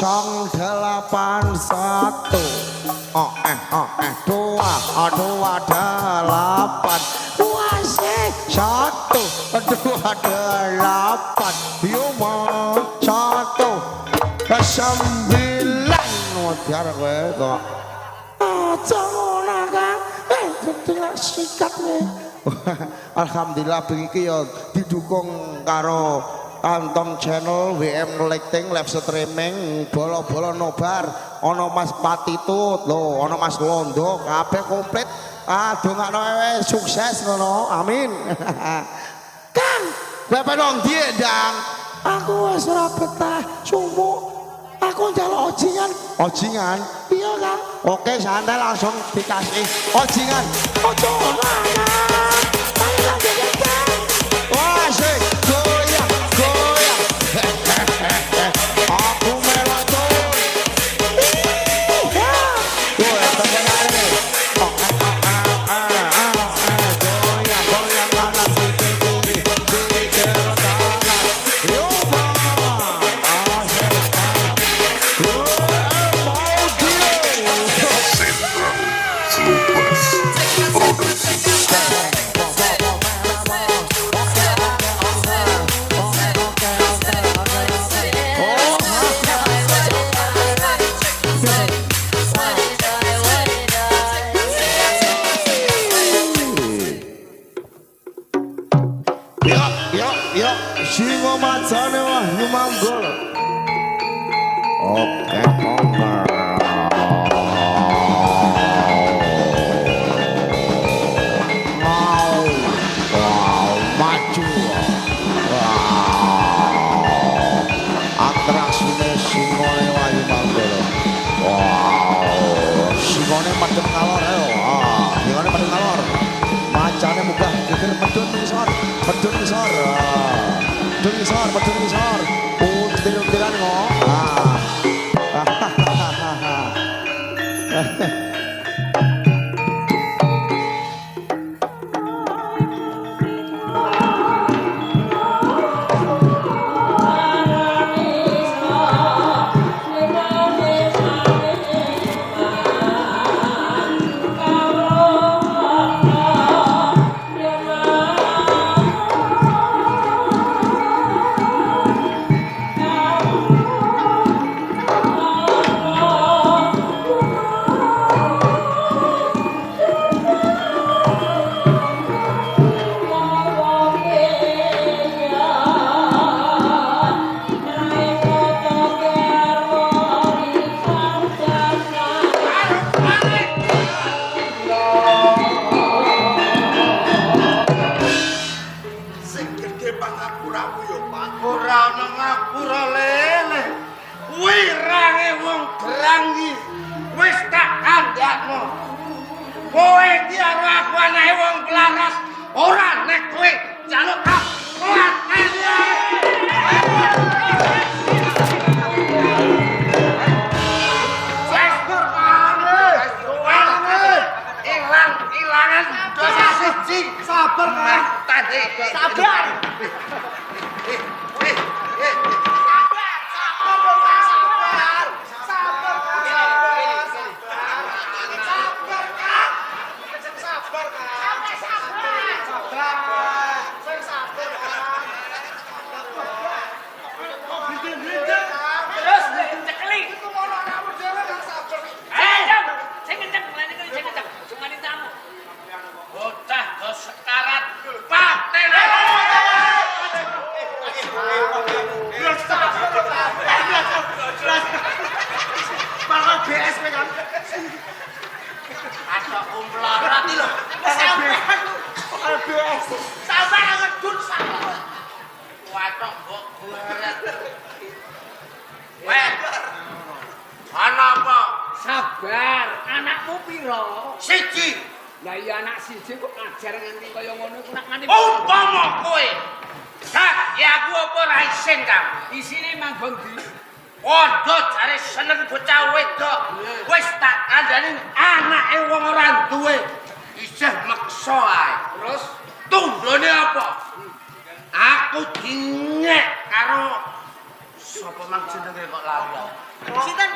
081 dua delapan wasih 128 Yuma 1 9 mutiar kowe kok aja ngono Kang ketinggal sikat nih. Alhamdulillah begini ya didukung karo Anton Channel, WM Lighting, live streaming, bolo-bolo nobar, ono Mas Patitut, lo, ono Mas Londo, kabeh komplit. Dongakno sukses ngono. Amin. Kang, kowe penong ndi, Dang? Aku wis ora betah, sumpuk. Aku njaluk ojingan. Ojingan? Iya, Kang. Oke, santai langsung dikasih ojingan. Ojo ngono, wah, sik. Singo macane wah nyumanggul. Oke, onger. Wow, maju. Wow. Atraksine singone wah nyumanggul. Wow, singone madhep ngalor ayo. Singone madhep ngalor. Macane munggah geger medun ngisor, medun ngisor. Medun ngisor. Until-untilan kok. Sabar, anakmu piro? Siji. Lah iya anak siji kok ngajar nganti kaya ngono iku nak nganti Umpama kowe. Dak, ya aku apa ra isin Kang? isine manggon di. Padha jare seneng bocah wedok. Wis tak kandhani anake wong ora duwe. Isih meksa ae. Terus tundone apa? Aku dinyek karo Sapa mang jenenge kok lali? Sinten